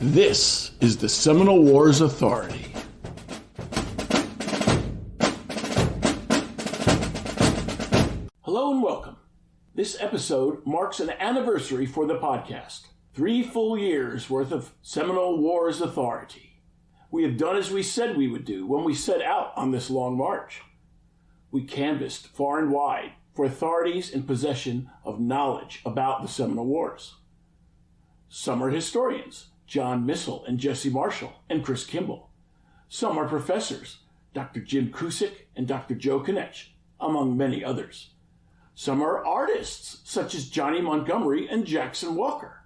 This is the Seminole Wars Authority. Hello and welcome. This episode marks an anniversary for the podcast. 3 full years worth of Seminole Wars Authority. We have done as we said we would do when we set out on this long march. We canvassed far and wide for authorities in possession of knowledge about the Seminole Wars. Some are historians, John Missall and Jesse Marshall and Chris Kimball. Some are professors, Dr. Jim Cusick and Dr. Joe Knetsch, among many others. Some are artists, such as Johnny Montgomery and Jackson Walker.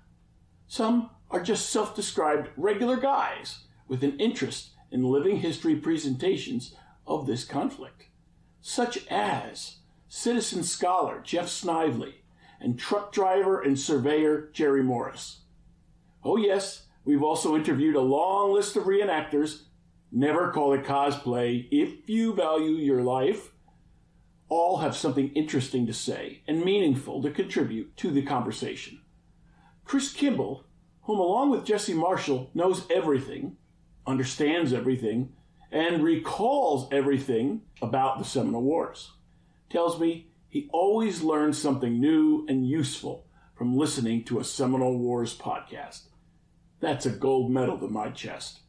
Some are just self-described regular guys with an interest in living history presentations of this conflict, such as citizen scholar Jeff Snively and truck driver and surveyor Jerry Morris. Oh yes, we've also interviewed a long list of re-enactors. Never call it cosplay if you value your life. All have something interesting to say and meaningful to contribute to the conversation. Chris Kimball, whom along with Jesse Marshall knows everything, understands everything, and recalls everything about the Seminole Wars, tells me he always learns something new and useful from listening to a Seminole Wars podcast. That's a gold medal to my chest.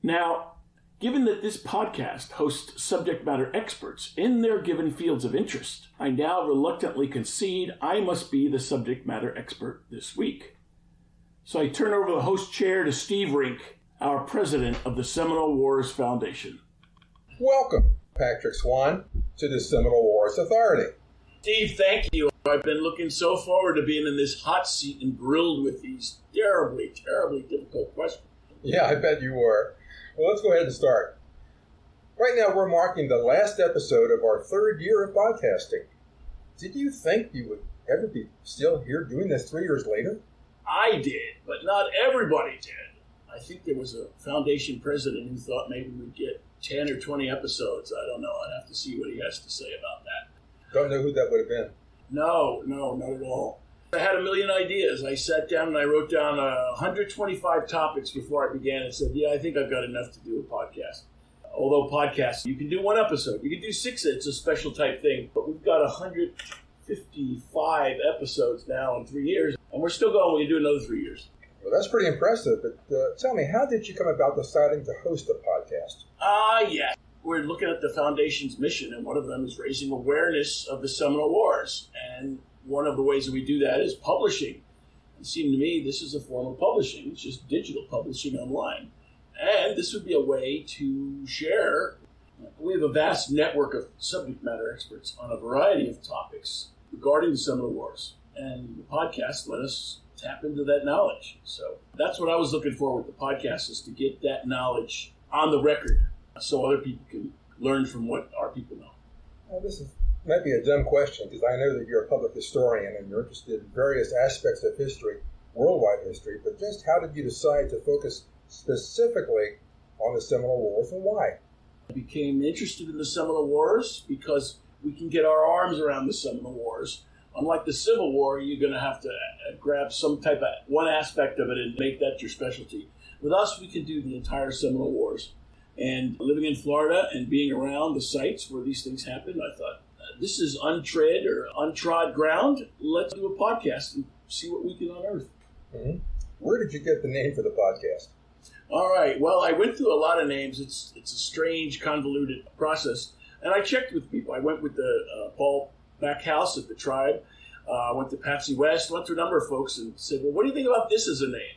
Now, given that this podcast hosts subject matter experts in their given fields of interest, I now reluctantly concede I must be the subject matter expert this week. So I turn over the host chair to Steve Rink, our president of the Seminole Wars Foundation. Welcome, Patrick Swan, to the Seminole Wars Authority. Steve, thank you. I've been looking so forward to being in this hot seat and grilled with these terribly, terribly difficult questions. Yeah, I bet you were. Well, let's go ahead and start. Right now, we're marking the last episode of our 3rd year of podcasting. Did you think you would ever be still here doing this 3 years later? I did, but not everybody did. I think there was a foundation president who thought maybe we'd get 10 or 20 episodes. I don't know. I'd have to see what he has to say about that. Don't know who that would have been. No, not at all. I had a million ideas. I sat down and I wrote down 125 topics before I began and said, I think I've got enough to do a podcast. Although podcasts, you can do 1 episode. You can do 6. It's a special type thing. But we've got 155 episodes now in 3 years. And we're still going. We can do another 3 years. Well, that's pretty impressive. But tell me, how did you come about deciding to host a podcast? Yeah. We're looking at the Foundation's mission, and one of them is raising awareness of the Seminole Wars. And one of the ways that we do that is publishing. It seemed to me this is a form of publishing. It's just digital publishing online. And this would be a way to share. We have a vast network of subject matter experts on a variety of topics regarding the Seminole Wars. And the podcast let us tap into that knowledge. So that's what I was looking for with the podcast, is to get that knowledge on the record so other people can learn from what our people know. Well, might be a dumb question, because I know that you're a public historian and you're interested in various aspects of history, worldwide history, but just how did you decide to focus specifically on the Seminole Wars and why? I became interested in the Seminole Wars because we can get our arms around the Seminole Wars. Unlike the Civil War, you're going to have to grab some type of one aspect of it and make that your specialty. With us, we can do the entire Seminole Wars. And living in Florida and being around the sites where these things happen, I thought, this is untread or untrod ground. Let's do a podcast and see what we can unearth. Mm-hmm. Where did you get the name for the podcast? All right. Well, I went through a lot of names. It's a strange, convoluted process. And I checked with people. I went with the Paul Backhouse at the Tribe. I went to Patsy West. Went through a number of folks and said, well, what do you think about this as a name?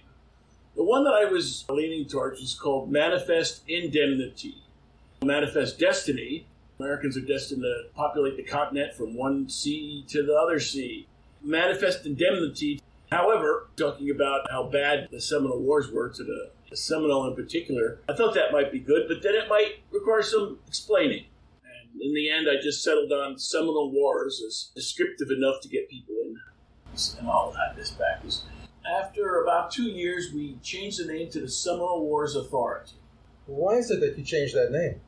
The one that I was leaning towards was called Manifest Indemnity. Manifest Destiny. Americans are destined to populate the continent from one sea to the other sea. Manifest Indemnity. However, talking about how bad the Seminole Wars were to the Seminole in particular, I thought that might be good, but then it might require some explaining. And in the end, I just settled on Seminole Wars as descriptive enough to get people in. And I'll add this back. After about 2 years, we changed the name to the Seminole Wars Authority. Why is it that you changed that name?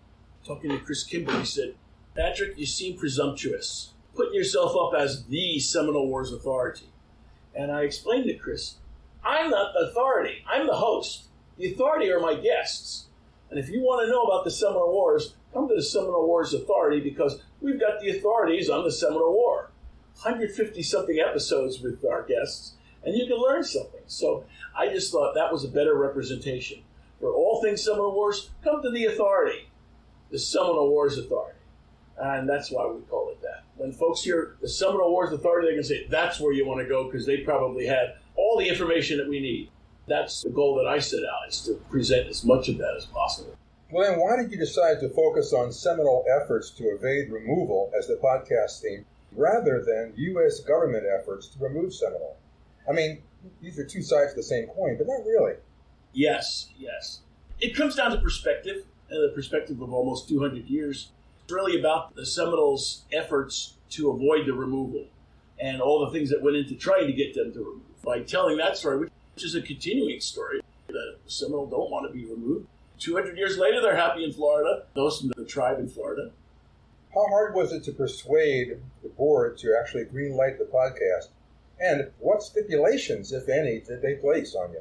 Talking to Chris Kimball, he said, Patrick, you seem presumptuous, putting yourself up as the Seminole Wars Authority. And I explained to Chris, I'm not the authority. I'm the host. The authority are my guests. And if you want to know about the Seminole Wars, come to the Seminole Wars Authority because we've got the authorities on the Seminole War. 150-something episodes with our guests, and you can learn something. So I just thought that was a better representation. For all things Seminole Wars, come to the authority, the Seminole Wars Authority. And that's why we call it that. When folks hear the Seminole Wars Authority, they can say, that's where you want to go because they probably had all the information that we need. That's the goal that I set out, is to present as much of that as possible. Well, then why did you decide to focus on Seminole efforts to evade removal as the podcast theme, rather than U.S. government efforts to remove Seminole? I mean, these are two sides of the same coin, but not really. Yes. It comes down to perspective, and the perspective of almost 200 years. It's really about the Seminoles' efforts to avoid the removal and all the things that went into trying to get them to remove. By telling that story, which is a continuing story, the Seminoles don't want to be removed. 200 years later, they're happy in Florida, those from the tribe in Florida. How hard was it to persuade the board to actually greenlight the podcast? And what stipulations, if any, did they place on you?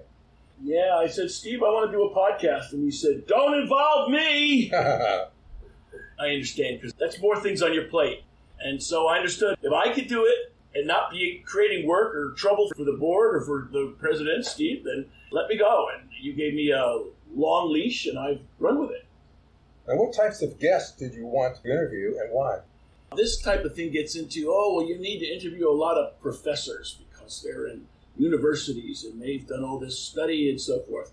Yeah, I said, Steve, I want to do a podcast. And he said, don't involve me! I understand, because that's more things on your plate. And so I understood if I could do it and not be creating work or trouble for the board or for the president, Steve, then let me go. And you gave me a long leash, and I've run with it. And what types of guests did you want to interview, and why? This type of thing gets into, you need to interview a lot of professors because they're in universities and they've done all this study and so forth.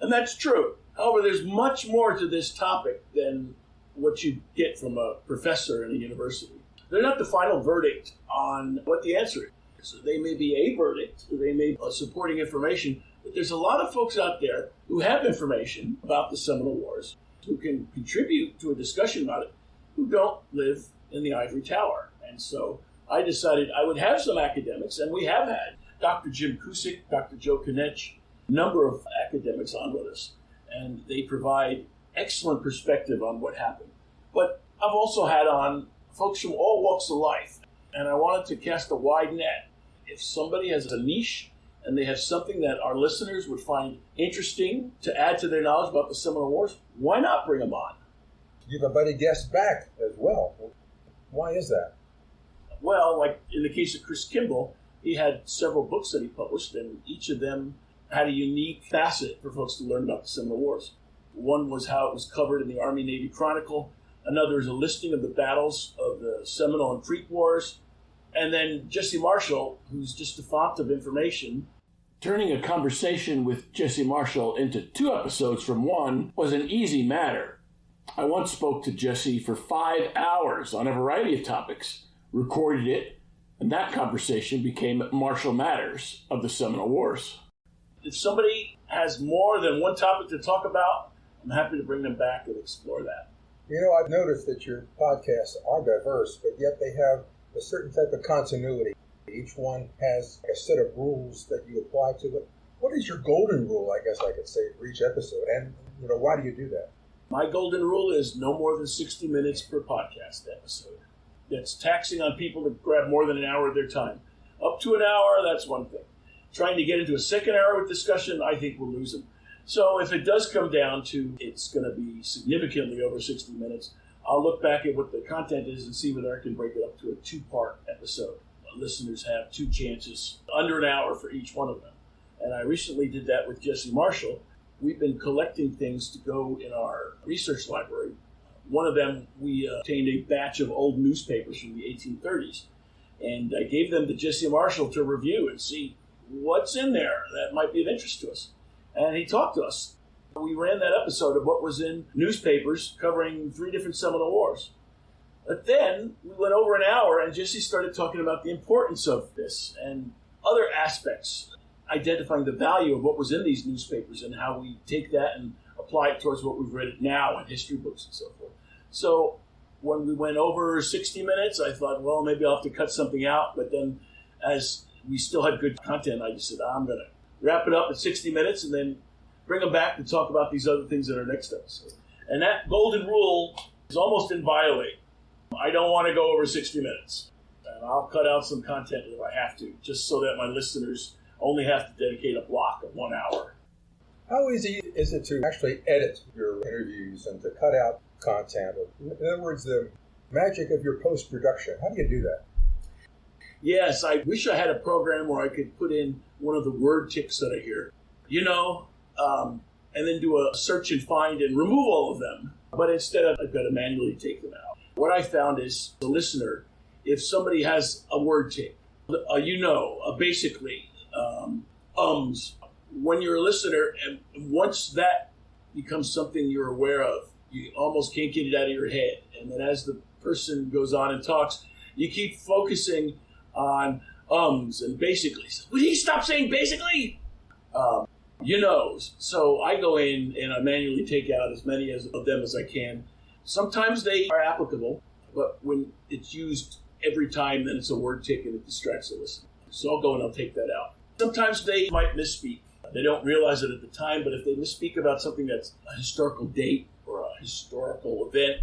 And that's true. However, there's much more to this topic than what you get from a professor in a university. They're not the final verdict on what the answer is. So they may be a verdict, or they may be supporting information, but there's a lot of folks out there who have information about the Seminole Wars, who can contribute to a discussion about it, who don't live in the ivory tower. And so I decided I would have some academics, and we have had Dr. Jim Cusick, Dr. Joe Knetsch, a number of academics on with us, and they provide excellent perspective on what happened. But I've also had on folks from all walks of life, and I wanted to cast a wide net. If somebody has a niche and they have something that our listeners would find interesting to add to their knowledge about the Seminole Wars, why not bring them on? You've invited guests back as well. Why is that? Well, like in the case of Chris Kimball, he had several books that he published, and each of them had a unique facet for folks to learn about the Seminole Wars. One was how it was covered in the Army-Navy Chronicle. Another is a listing of the battles of the Seminole and Creek Wars. And then Jesse Marshall, who's just a font of information. Turning a conversation with Jesse Marshall into 2 episodes from one was an easy matter. I once spoke to Jesse for 5 hours on a variety of topics, recorded it, and that conversation became Marshall Matters of the Seminole Wars. If somebody has more than one topic to talk about, I'm happy to bring them back and explore that. You know, I've noticed that your podcasts are diverse, but yet they have a certain type of continuity. Each one has a set of rules that you apply to it. What is your golden rule, I guess I could say, for each episode? And, why do you do that? My golden rule is no more than 60 minutes per podcast episode. That's taxing on people to grab more than an hour of their time. Up to an hour, that's one thing. Trying to get into a second hour with discussion, I think we'll lose them. So if it does come down to it's going to be significantly over 60 minutes, I'll look back at what the content is and see whether I can break it up to a 2-part episode. Listeners have 2 chances, under an hour for each one of them. And I recently did that with Jesse Marshall. We've been collecting things to go in our research library. One of them, we obtained a batch of old newspapers from the 1830s. And I gave them to Jesse Marshall to review and see what's in there that might be of interest to us. And he talked to us. We ran that episode of what was in newspapers covering 3 different Seminole Wars. But then we went over an hour and Jesse started talking about the importance of this and other aspects, identifying the value of what was in these newspapers and how we take that and apply it towards what we've read now in history books and so forth. So when we went over 60 minutes, I thought, well, maybe I'll have to cut something out. But then as we still had good content, I just said, I'm going to wrap it up at 60 minutes and then bring them back to talk about these other things in our next episode. And that golden rule is almost inviolate. I don't want to go over 60 minutes. And I'll cut out some content if I have to, just so that my listeners only have to dedicate a block of 1 hour. How easy is it to actually edit your interviews and to cut out content? In other words, the magic of your post-production. How do you do that? Yes, I wish I had a program where I could put in one of the word ticks that I hear, and then do a search and find and remove all of them. But instead, I've got to manually take them out. What I found is, the listener, if somebody has a word tick, basically, when you're a listener, and once that becomes something you're aware of, you almost can't get it out of your head. And then as the person goes on and talks, you keep focusing on and basically. Would he stop saying basically? So I go in and I manually take out as many of them as I can. Sometimes they are applicable, but when it's used every time, then it's a word tick and it distracts the listener. So I'll go and I'll take that out. Sometimes they might misspeak. They don't realize it at the time, but if they misspeak about something that's a historical date or a historical event,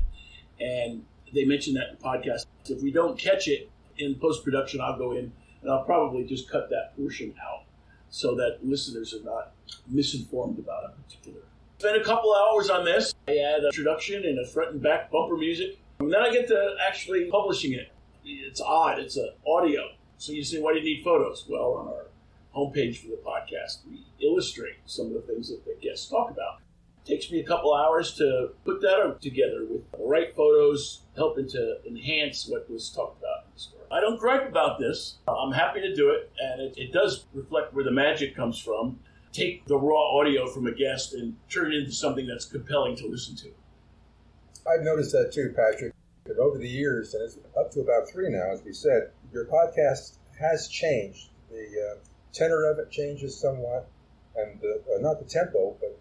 and they mention that in the podcast, if we don't catch it in post-production, I'll go in and I'll probably just cut that portion out so that listeners are not misinformed about a particular. Spent a couple hours on this. I add an introduction and a front and back bumper music. And then I get to actually publishing it. It's odd. It's an audio. So you say, why do you need photos? Well, on our homepage for the podcast, we illustrate some of the things that the guests talk about. It takes me a couple hours to put that together with the right photos, helping to enhance what was talked about in the story. I don't gripe about this. I'm happy to do it, and it does reflect where the magic comes from. Take the raw audio from a guest and turn it into something that's compelling to listen to. I've noticed that too, Patrick. That over the years, and it's up to about 3 now, as we said, your podcast has changed. The tenor of it changes somewhat, and not the tempo, but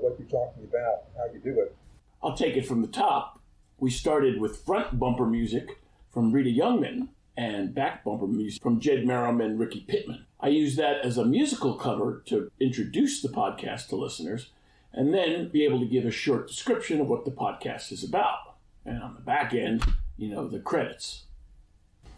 what you're talking about, how you do it. I'll take it from the top. We started with front bumper music from Rita Youngman and back bumper music from Jed Merrim and Ricky Pittman. I use that as a musical cover to introduce the podcast to listeners and then be able to give a short description of what the podcast is about. And on the back end, the credits.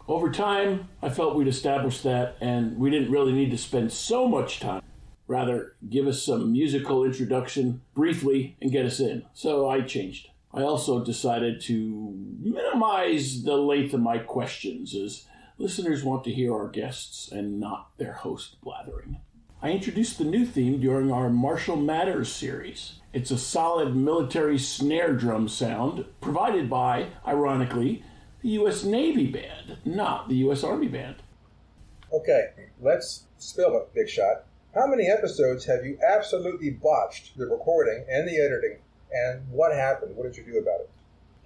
Over time, I felt we'd established that and we didn't really need to spend so much time. Rather, give us some musical introduction briefly and get us in. So I changed. I also decided to minimize the length of my questions as listeners want to hear our guests and not their host blathering. I introduced the new theme during our Marshall Matters series. It's a solid military snare drum sound provided by, ironically, the U.S. Navy Band, not the U.S. Army Band. Okay, let's spill it, Big Shot. How many episodes have you absolutely botched the recording and the editing, and what happened? What did you do about it?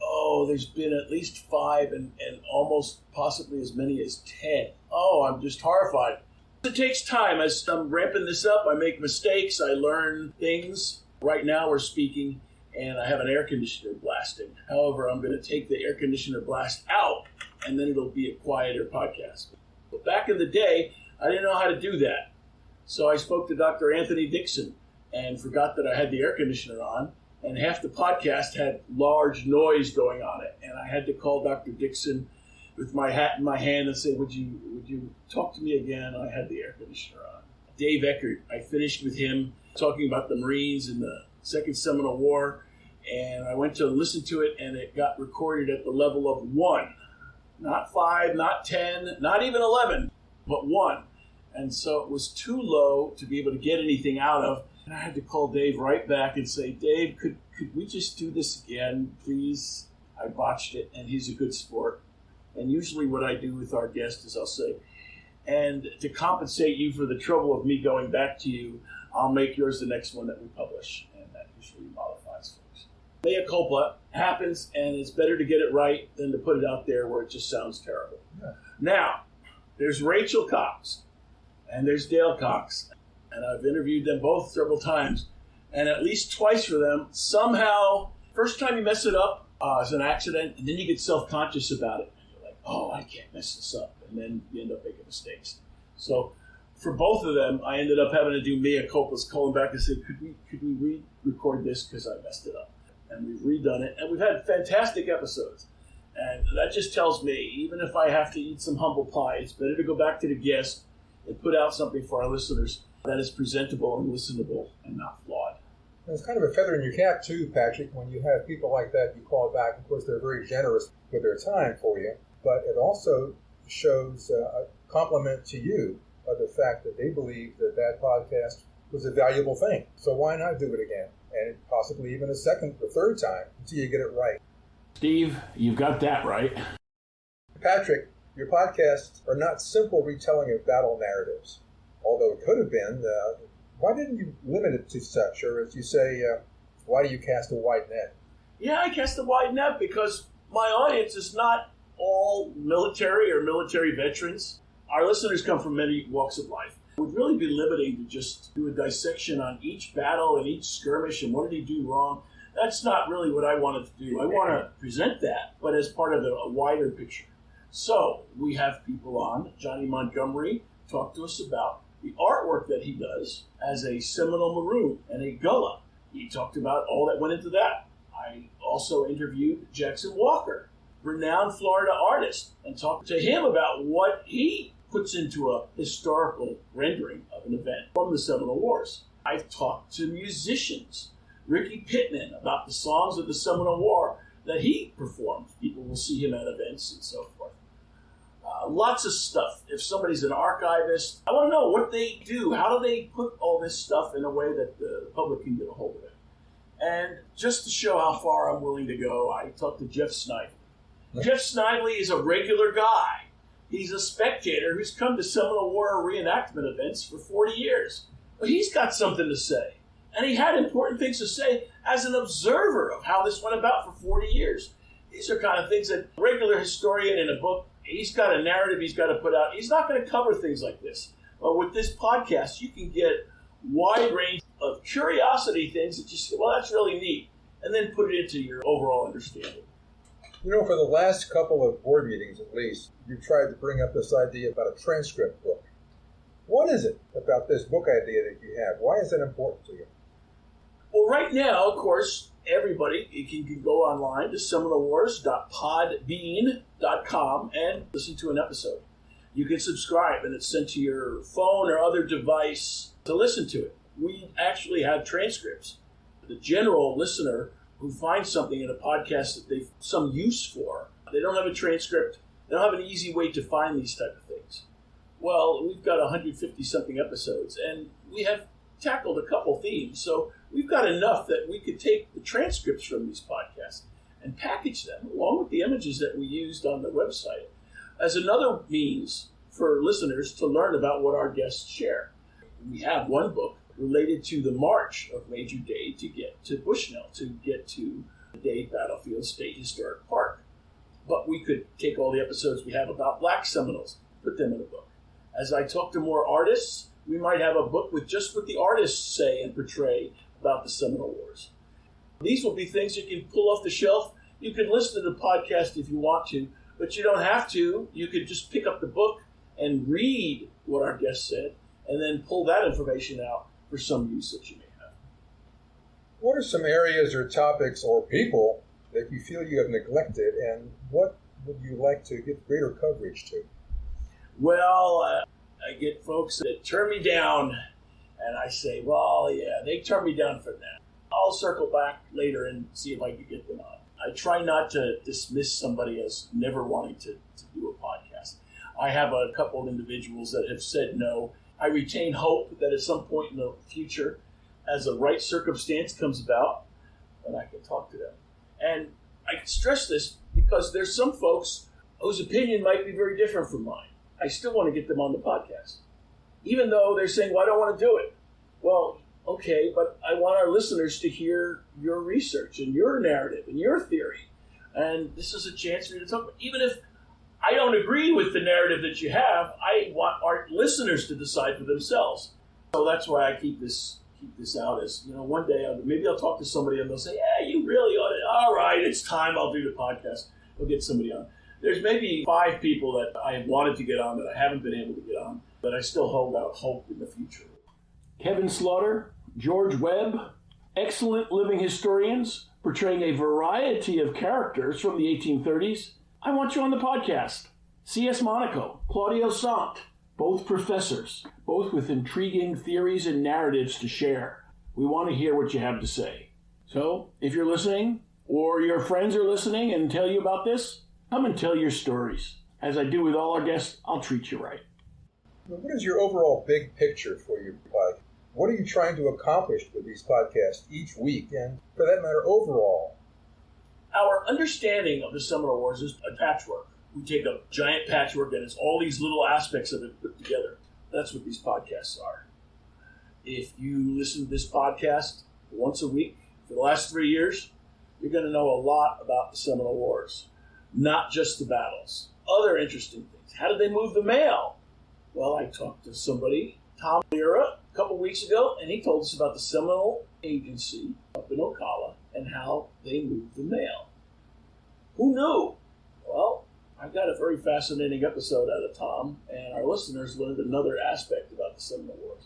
Oh, there's been at least 5 and almost possibly as many as 10. Oh, I'm just horrified. It takes time. As I'm ramping this up, I make mistakes. I learn things. Right now we're speaking, and I have an air conditioner blasting. However, I'm going to take the air conditioner blast out, and then it'll be a quieter podcast. But back in the day, I didn't know how to do that. So I spoke to Dr. Anthony Dixon and forgot that I had the air conditioner on, and half the podcast had large noise going on it. And I had to call Dr. Dixon with my hat in my hand and say, would you talk to me again? I had the air conditioner on. Dave Eckert, I finished with him talking about the Marines in the Second Seminole War, and I went to listen to it, and it got recorded at the level of 1. Not 5, not 10, not even 11, but 1. And so it was too low to be able to get anything out of. And I had to call Dave right back and say, Dave, could we just do this again, please? I botched it, and he's a good sport. And usually what I do with our guest is I'll say, and to compensate you for the trouble of me going back to you, I'll make yours the next one that we publish. And that usually modifies things. Mea culpa happens, and it's better to get it right than to put it out there where it just sounds terrible. Yeah. Now, there's Rachel Cox, and there's Dale Cox. And I've interviewed them both several times. And at least twice for them, somehow, first time you mess it up is an accident, and then you get self-conscious about it. And you're like, oh, I can't mess this up. And then you end up making mistakes. So for both of them, I ended up having to do mea culpas, calling back and say, could we re-record this because I messed it up? And we've redone it. And we've had fantastic episodes. And that just tells me, even if I have to eat some humble pie, it's better to go back to the guest and put out something for our listeners that is presentable and listenable and not flawed. And it's kind of a feather in your cap, too, Patrick, when you have people like that you call back. Of course, they're very generous with their time for you, but it also shows a compliment to you of the fact that they believe that that podcast was a valuable thing. So why not do it again? And possibly even a second or third time until you get it right. Steve, you've got that right. Patrick, your podcasts are not simple retelling of battle narratives, although it could have been. Why didn't you limit it to such? Or as you say, why do you cast a wide net? Yeah, I cast a wide net because my audience is not all military or military veterans. Our listeners come from many walks of life. It would really be limiting to just do a dissection on each battle and each skirmish and what did he do wrong. That's not really what I wanted to do. I want to present that, but as part of a wider picture. So we have people on. Johnny Montgomery talked to us about the artwork that he does as a Seminole Maroon and a Gullah. He talked about all that went into that. I also interviewed Jackson Walker, renowned Florida artist, and talked to him about what he puts into a historical rendering of an event from the Seminole Wars. I've talked to musicians, Ricky Pittman, about the songs of the Seminole War that he performed. People will see him at events and so forth. Lots of stuff. If somebody's an archivist, I want to know what they do. How do they put all this stuff in a way that the public can get a hold of it? And just to show how far I'm willing to go, I talked to Jeff Snively. Jeff Snively is a regular guy. He's a spectator who's come to Seminole War reenactment events for 40 years. But he's got something to say. And he had important things to say as an observer of how this went about for 40 years. These are kind of things that a regular historian in a book, he's got a narrative he's got to put out. He's not going to cover things like this. But with this podcast, you can get wide range of curiosity things that you say, well, that's really neat. And then put it into your overall understanding. You know, for the last couple of board meetings at least, you've tried to bring up this idea about a transcript book. What is it about this book idea that you have? Why is that important to you? Well, right now, of course, everybody can go online to seminolewars.podbean.com and listen to an episode. You can subscribe, and it's sent to your phone or other device to listen to it. We actually have transcripts. The general listener who finds something in a podcast that they've some use for, they don't have a transcript, they don't have an easy way to find these type of things. Well, we've got 150-something episodes, and we have tackled a couple themes, so we've got enough that we could take the transcripts from these podcasts and package them, along with the images that we used on the website, as another means for listeners to learn about what our guests share. We have one book related to the march of Major Dade to get to Bushnell, to get to the Dade Battlefield State Historic Park. But we could take all the episodes we have about Black Seminoles, put them in a book. As I talk to more artists, we might have a book with just what the artists say and portray about the Seminole Wars. These will be things you can pull off the shelf. You can listen to the podcast if you want to, but you don't have to. You could just pick up the book and read what our guests said, and then pull that information out for some use that you may have. What are some areas or topics or people that you feel you have neglected, and what would you like to give greater coverage to? Well, I get folks that turn me down, and I say, well, yeah, they turn me down for that. I'll circle back later and see if I can get them on. I try not to dismiss somebody as never wanting to do a podcast. I have a couple of individuals that have said no. I retain hope that at some point in the future, as the right circumstance comes about, then I can talk to them. And I stress this because there's some folks whose opinion might be very different from mine. I still want to get them on the podcast, even though they're saying, well, I don't want to do it. Well, okay, but I want our listeners to hear your research and your narrative and your theory. And this is a chance for you to talk about. Even if I don't agree with the narrative that you have, I want our listeners to decide for themselves. So that's why I keep this out as, one day maybe I'll talk to somebody and they'll say, yeah, you really ought to. All right, it's time. I'll do the podcast. We'll get somebody on. There's maybe 5 people that I have wanted to get on that I haven't been able to get on, but I still hold out hope in the future. Kevin Slaughter, George Webb, excellent living historians portraying a variety of characters from the 1830s. I want you on the podcast. C.S. Monaco, Claudio Sant, both professors, both with intriguing theories and narratives to share. We want to hear what you have to say. So, if you're listening, or your friends are listening and tell you about this, come and tell your stories. As I do with all our guests, I'll treat you right. What is your overall big picture for your podcast? What are you trying to accomplish with these podcasts each week, and for that matter, overall? Our understanding of the Seminole Wars is a patchwork. We take a giant patchwork and it's all these little aspects of it put together. That's what these podcasts are. If you listen to this podcast once a week for the last 3 years, you're going to know a lot about the Seminole Wars. Not just the battles. Other interesting things. How did they move the mail? Well, I talked to somebody, Tom Lira, a couple weeks ago, and he told us about the Seminole Agency up in Ocala and how they moved the mail. Who knew? Well, I got a very fascinating episode out of Tom, and our listeners learned another aspect about the Seminole Wars.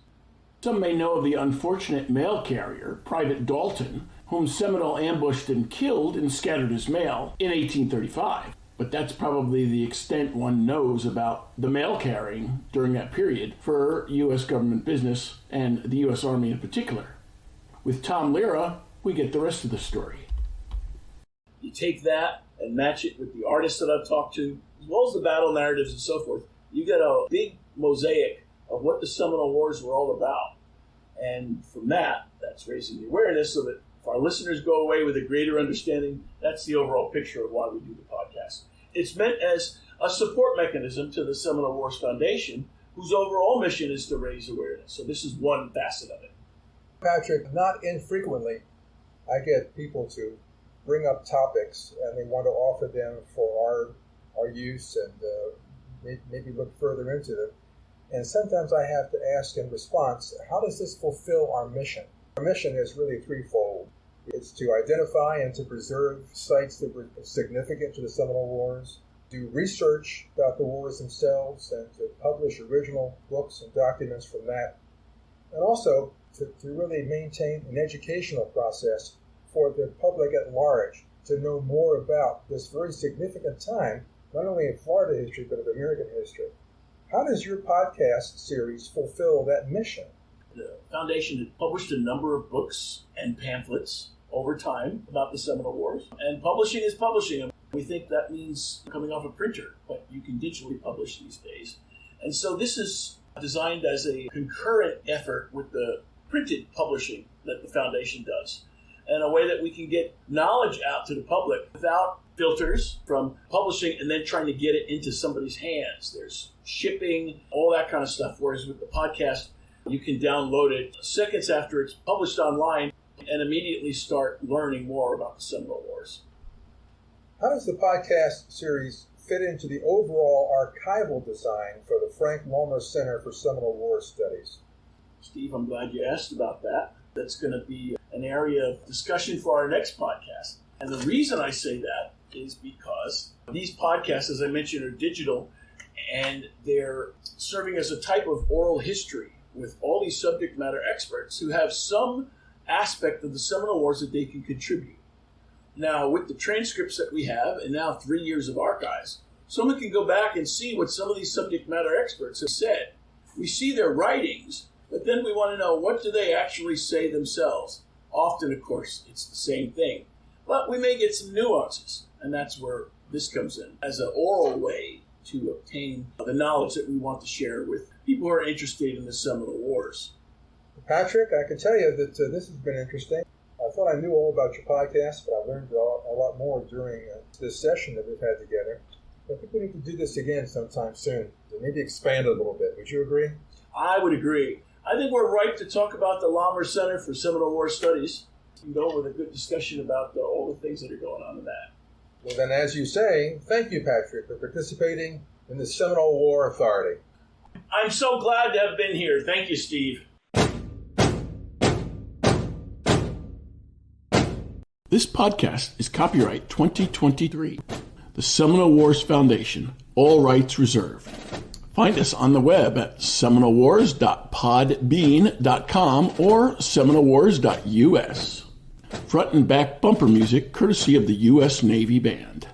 Some may know of the unfortunate mail carrier, Private Dalton, whom Seminole ambushed and killed and scattered his mail in 1835. But that's probably the extent one knows about the mail carrying during that period for U.S. government business and the U.S. Army in particular. With Tom Lira, we get the rest of the story. You take that and match it with the artists that I've talked to, as well as the battle narratives and so forth. You get a big mosaic of what the Seminole Wars were all about. And from that, that's raising the awareness so that if our listeners go away with a greater understanding, that's the overall picture of why we do the podcast. It's meant as a support mechanism to the Seminole Wars Foundation, whose overall mission is to raise awareness. So this is one facet of it. Patrick, not infrequently, I get people to bring up topics and they want to offer them for our use and maybe look further into them. And sometimes I have to ask in response, how does this fulfill our mission? Our mission is really threefold. It's to identify and to preserve sites that were significant to the Seminole Wars, do research about the wars themselves, and to publish original books and documents from that, and also to really maintain an educational process for the public at large to know more about this very significant time, not only in Florida history, but of American history. How does your podcast series fulfill that mission? The foundation had published a number of books and pamphlets over time about the Seminole Wars, and publishing is publishing. We think that means coming off a printer, but you can digitally publish these days. And so this is designed as a concurrent effort with the printed publishing that the foundation does, and a way that we can get knowledge out to the public without filters from publishing and then trying to get it into somebody's hands. There's shipping, all that kind of stuff, whereas with the podcast, you can download it seconds after it's published online and immediately start learning more about the Seminole Wars. How does the podcast series fit into the overall archival design for the Frank Lomer Center for Seminole Wars Studies? Steve, I'm glad you asked about that. That's going to be an area of discussion for our next podcast. And the reason I say that is because these podcasts, as I mentioned, are digital, and they're serving as a type of oral history with all these subject matter experts who have some aspect of the Seminole Wars that they can contribute. Now, with the transcripts that we have, and now 3 years of archives, someone can go back and see what some of these subject matter experts have said. We see their writings, but then we want to know, what do they actually say themselves? Often, of course, it's the same thing. But we may get some nuances, and that's where this comes in, as an oral way to obtain the knowledge that we want to share with people who are interested in the Seminole Wars. Patrick, I can tell you that this has been interesting. I thought I knew all about your podcast, but I learned a lot more during this session that we've had together. I think we need to do this again sometime soon, to maybe expand it a little bit. Would you agree? I would agree. I think we're ripe to talk about the Lomer Center for Seminole War Studies. We can go with a good discussion about all the things that are going on in that. Well, then, as you say, thank you, Patrick, for participating in the Seminole War Authority. I'm so glad to have been here. Thank you, Steve. This podcast is copyright 2023. The Seminole Wars Foundation. All rights reserved. Find us on the web at seminolewars.podbean.com or seminolewars.us. Front and back bumper music courtesy of the U.S. Navy Band.